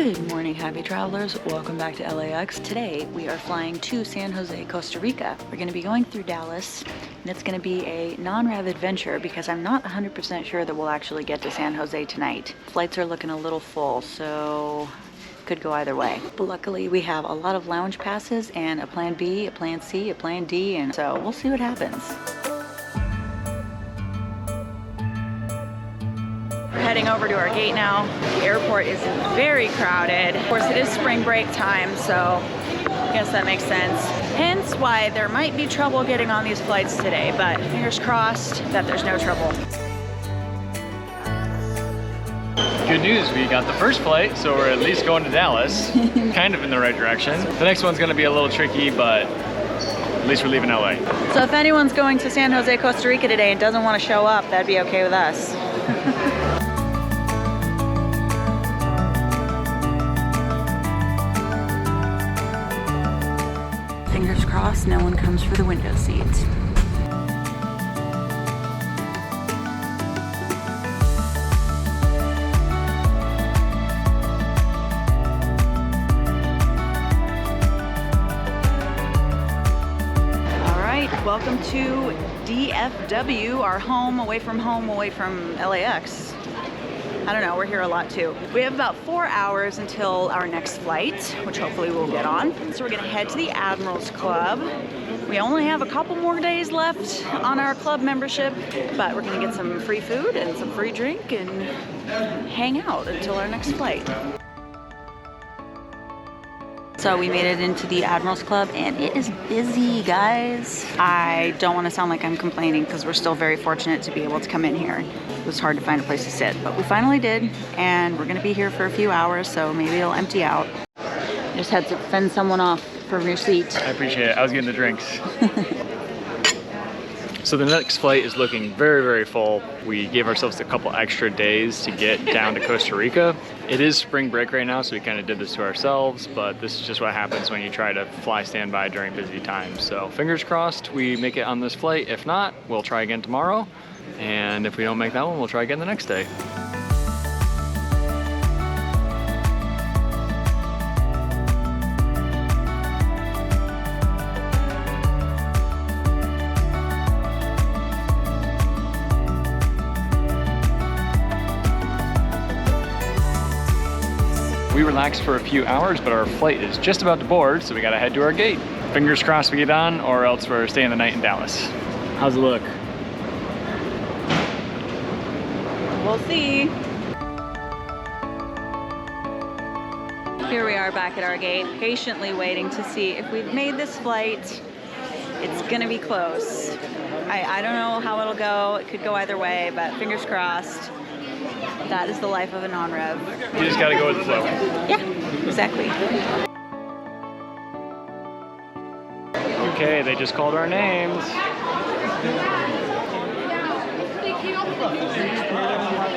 Good morning, happy travelers. Welcome back to LAX. Today we are flying to San Jose, Costa Rica. We're going to be going through Dallas, and it's going to be a non-rev adventure because I'm not 100% sure that we'll actually get to San Jose tonight. Flights are looking a little full, so could go either way. But luckily we have a lot of lounge passes and a plan B, a plan C, a plan D, and so we'll see what happens. We're heading over to our gate now. The airport is very crowded. Of course, it is spring break time, so I guess that makes sense. Hence why there might be trouble getting on these flights today, but fingers crossed that there's no trouble. Good news, we got the first flight, so we're at least going to Dallas, kind of in the right direction. The next one's gonna be a little tricky, but at least we're leaving LA. So if anyone's going to San Jose, Costa Rica today and doesn't want to show up, that'd be okay with us. Fingers crossed no one comes for the window seat. Welcome to DFW, our home away from LAX. I don't know, we're here a lot too. We have about 4 hours until our next flight, which hopefully we'll get on. So we're gonna head to the Admirals Club. We only have a couple more days left on our club membership, but we're gonna get some free food and some free drink and hang out until our next flight. So we made it into the Admirals Club and it is busy, guys. I don't want to sound like I'm complaining because we're still very fortunate to be able to come in here. It was hard to find a place to sit, but we finally did, and we're gonna be here for a few hours, so maybe it'll empty out. Just had to fend someone off from your seat. I appreciate it. I was getting the drinks. So the next flight is looking very, very full. We gave ourselves a couple extra days to get down to Costa Rica. It is spring break right now, so we kind of did this to ourselves, but this is just what happens when you try to fly standby during busy times. So fingers crossed we make it on this flight. If not, we'll try again tomorrow. And if we don't make that one, we'll try again the next day. We relaxed for a few hours, but our flight is just about to board, so we gotta head to our gate. Fingers crossed we get on, or else we're staying the night in Dallas. How's it look? We'll see. Here we are back at our gate, patiently waiting to see if we've made this flight. It's gonna be close. I don't know how it'll go. It could go either way, but fingers crossed. That is the life of a non-rev. You just gotta go with the flow. Yeah, exactly. Okay, they just called our names. I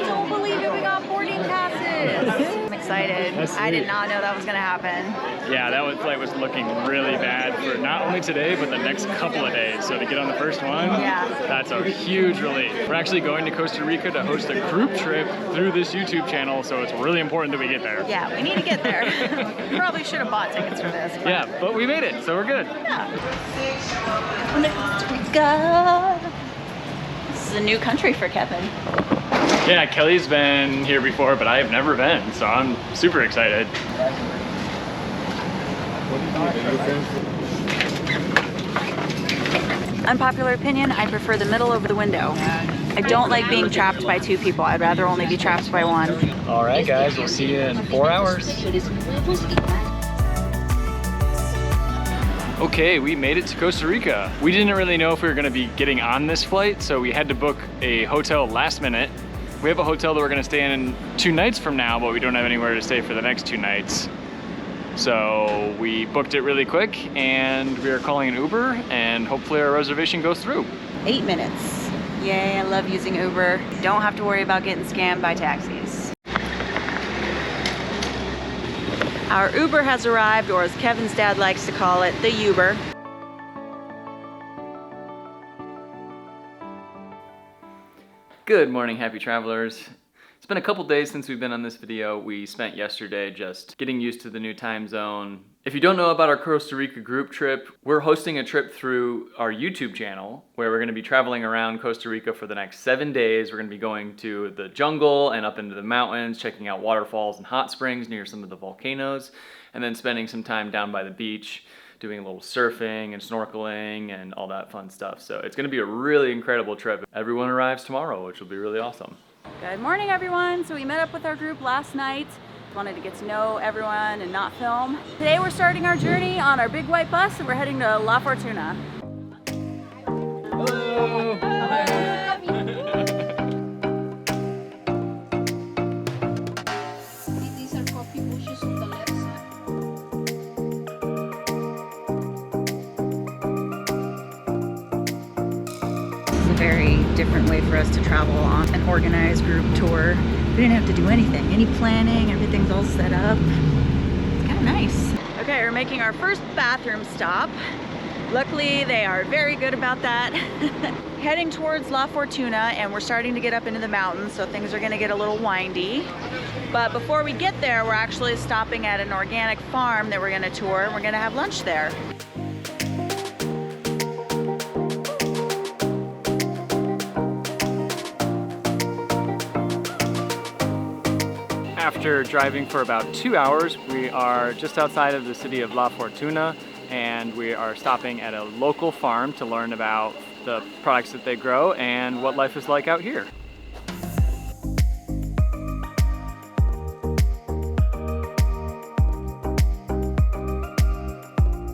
don't believe it, we got boarding passes. I'm excited. I did not know that was gonna happen. Yeah, that flight was looking really bad for not only today, but the next couple of days. So to get on the first one, yeah, that's a huge relief. We're actually going to Costa Rica to host a group trip through this YouTube channel, so it's really important that we get there. Yeah, we need to get there. We probably should have bought tickets for this. But yeah, but we made it, so we're good. Yeah. Costa Rica. This is a new country for Kevin. Yeah, Kelly's been here before, but I have never been, so I'm super excited. Unpopular opinion, I prefer the middle over the window. I don't like being trapped by two people. I'd rather only be trapped by one. All right, guys, we'll see you in 4 hours. Okay, we made it to Costa Rica. We didn't really know if we were gonna be getting on this flight, so we had to book a hotel last minute. We have a hotel that we're gonna stay in 2 nights from now, but we don't have anywhere to stay for the next 2 nights. So we booked it really quick, and we are calling an Uber, and hopefully our reservation goes through. 8 minutes. Yay, I love using Uber. Don't have to worry about getting scammed by taxis. Our Uber has arrived, or as Kevin's dad likes to call it, the Uber. Good morning, happy travelers. It's been a couple days since we've been on this video. We spent yesterday just getting used to the new time zone. If you don't know about our Costa Rica group trip, we're hosting a trip through our YouTube channel where we're going to be traveling around Costa Rica for the next 7 days. We're going to be going to the jungle and up into the mountains, checking out waterfalls and hot springs near some of the volcanoes, and then spending some time down by the beach doing a little surfing and snorkeling and all that fun stuff. So it's going to be a really incredible trip. Everyone arrives tomorrow, which will be really awesome. Good morning, everyone. So we met up with our group last night. Wanted to get to know everyone and not film. Today we're starting our journey on our big white bus and we're heading to La Fortuna. Hello. These are coffee bushes on the left side. This is a very different way for us to travel on an organized group tour. We didn't have to do anything, any planning, everything's all set up. It's kind of nice. Okay, we're making our first bathroom stop. Luckily, they are very good about that. Heading towards La Fortuna, and we're starting to get up into the mountains, so things are gonna get a little windy. But before we get there, we're actually stopping at an organic farm that we're gonna tour, and we're gonna have lunch there. After driving for about 2 hours, we are just outside of the city of La Fortuna, and we are stopping at a local farm to learn about the products that they grow and what life is like out here.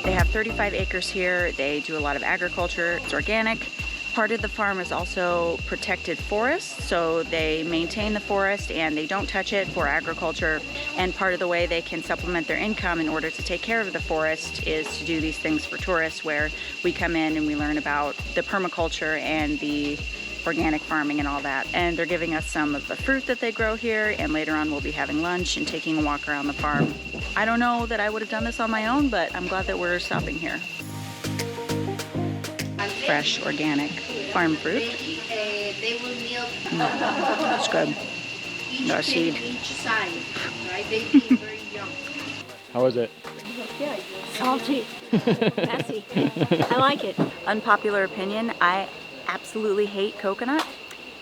They have 35 acres here. They do a lot of agriculture. It's organic. Part of the farm is also protected forest, so they maintain the forest and they don't touch it for agriculture. And part of the way they can supplement their income in order to take care of the forest is to do these things for tourists, where we come in and we learn about the permaculture and the organic farming and all that. And they're giving us some of the fruit that they grow here, and later on we'll be having lunch and taking a walk around the farm. I don't know that I would have done this on my own, but I'm glad that we're stopping here. Fresh, organic farm fruit. They will milk That's good. No seed. each side, right? They be very young. How was it? Salty, messy. I like it. Unpopular opinion, I absolutely hate coconut,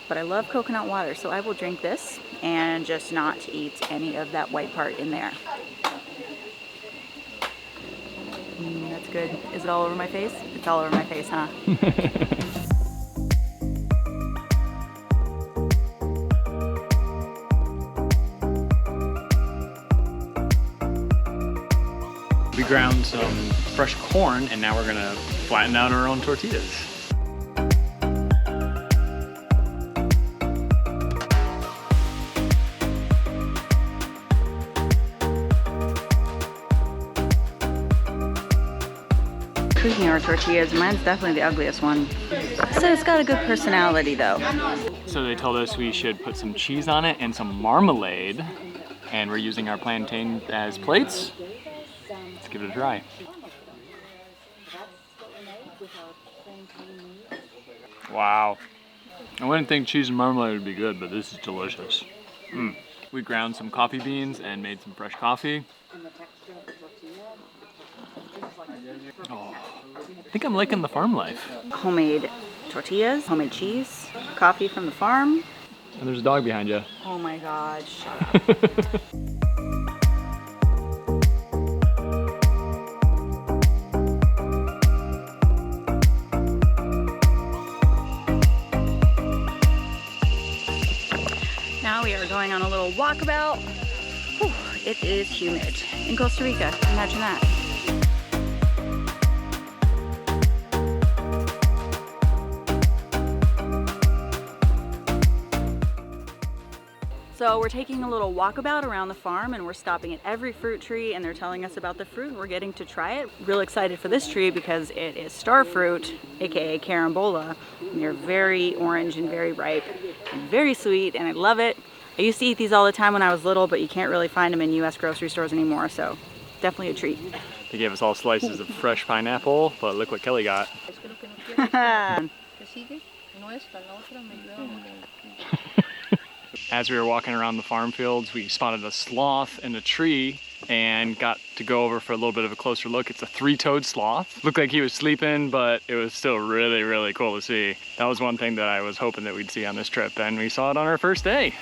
but I love coconut water, so I will drink this and just not eat any of that white part in there. That's good. Is it all over my face? It's all over my face, huh? We ground some fresh corn, and now we're gonna flatten out our own tortillas. Speaking of our tortillas, mine's definitely the ugliest one. So it's got a good personality though. So they told us we should put some cheese on it and some marmalade, and we're using our plantain as plates. Let's give it a try. Wow. I wouldn't think cheese and marmalade would be good, but this is delicious. We ground some coffee beans and made some fresh coffee. Oh, I think I'm liking the farm life. Homemade tortillas, homemade cheese, coffee from the farm. And there's a dog behind you. Oh my God, shut up. Now we are going on a little walkabout. Whew, it is humid in Costa Rica, imagine that. So we're taking a little walkabout around the farm, and we're stopping at every fruit tree, and they're telling us about the fruit. We're getting to try it. Real excited for this tree because it is star fruit, aka carambola. And they're very orange and very ripe and very sweet, and I love it. I used to eat these all the time when I was little, but you can't really find them in US grocery stores anymore, so definitely a treat. They gave us all slices of fresh pineapple, but look what Kelly got. As we were walking around the farm fields, we spotted a sloth in a tree and got to go over for a little bit of a closer look. It's a three-toed sloth. Looked like he was sleeping, but it was still really, really cool to see. That was one thing that I was hoping that we'd see on this trip, and we saw it on our first day.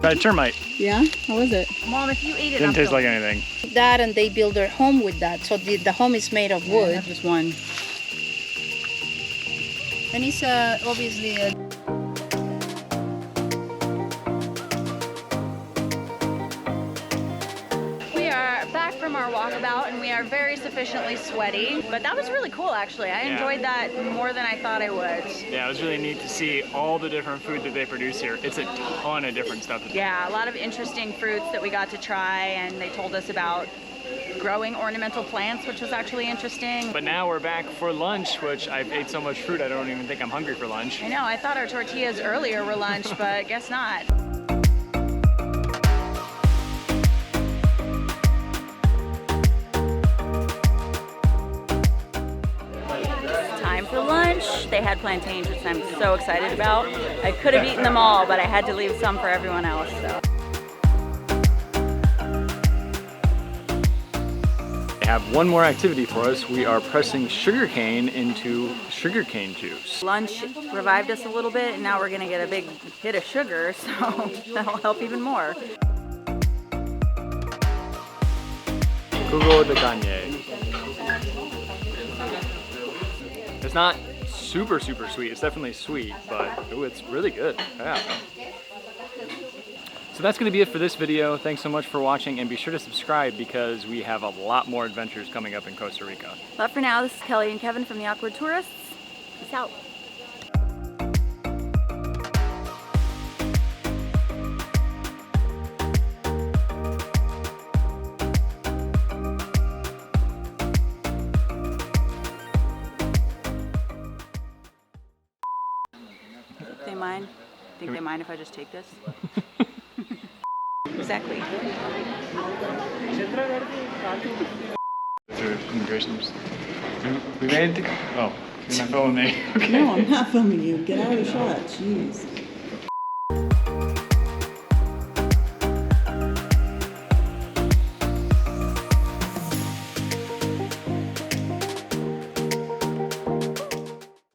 Tried termite. Yeah? How was it? Mom, if you ate it, Didn't taste like anything. That, and they build their home with that. So the home is made of wood. Just one. And it's obviously a... We are back from our walkabout and we are very sufficiently sweaty, but that was really cool actually. I enjoyed that more than I thought I would. Yeah, it was really neat to see all the different food that they produce here. It's a ton of different stuff. Yeah, a lot of interesting fruits that we got to try, and they told us about growing ornamental plants, which was actually interesting. But now we're back for lunch, which I've ate so much fruit I don't even think I'm hungry for lunch. I know, I thought our tortillas earlier were lunch, but guess not. Time for lunch. They had plantains, which I'm so excited about. I could have eaten them all, but I had to leave some for everyone else. So. They have one more activity for us. We are pressing sugarcane into sugarcane juice. Lunch revived us a little bit, and now we're gonna get a big hit of sugar, so that'll help even more. Jugo de caña. It's not super sweet. It's definitely sweet, but ooh, it's really good. Yeah. So that's going to be it for this video. Thanks so much for watching, and be sure to subscribe because we have a lot more adventures coming up in Costa Rica. But for now, this is Kelly and Kevin from the Awkward Tourists. Peace out. Think they mind if I just take this? Exactly. Through immigration. We made it. Oh, you're not filming me. Okay. No, I'm not filming you. Get out of the shot. Jeez.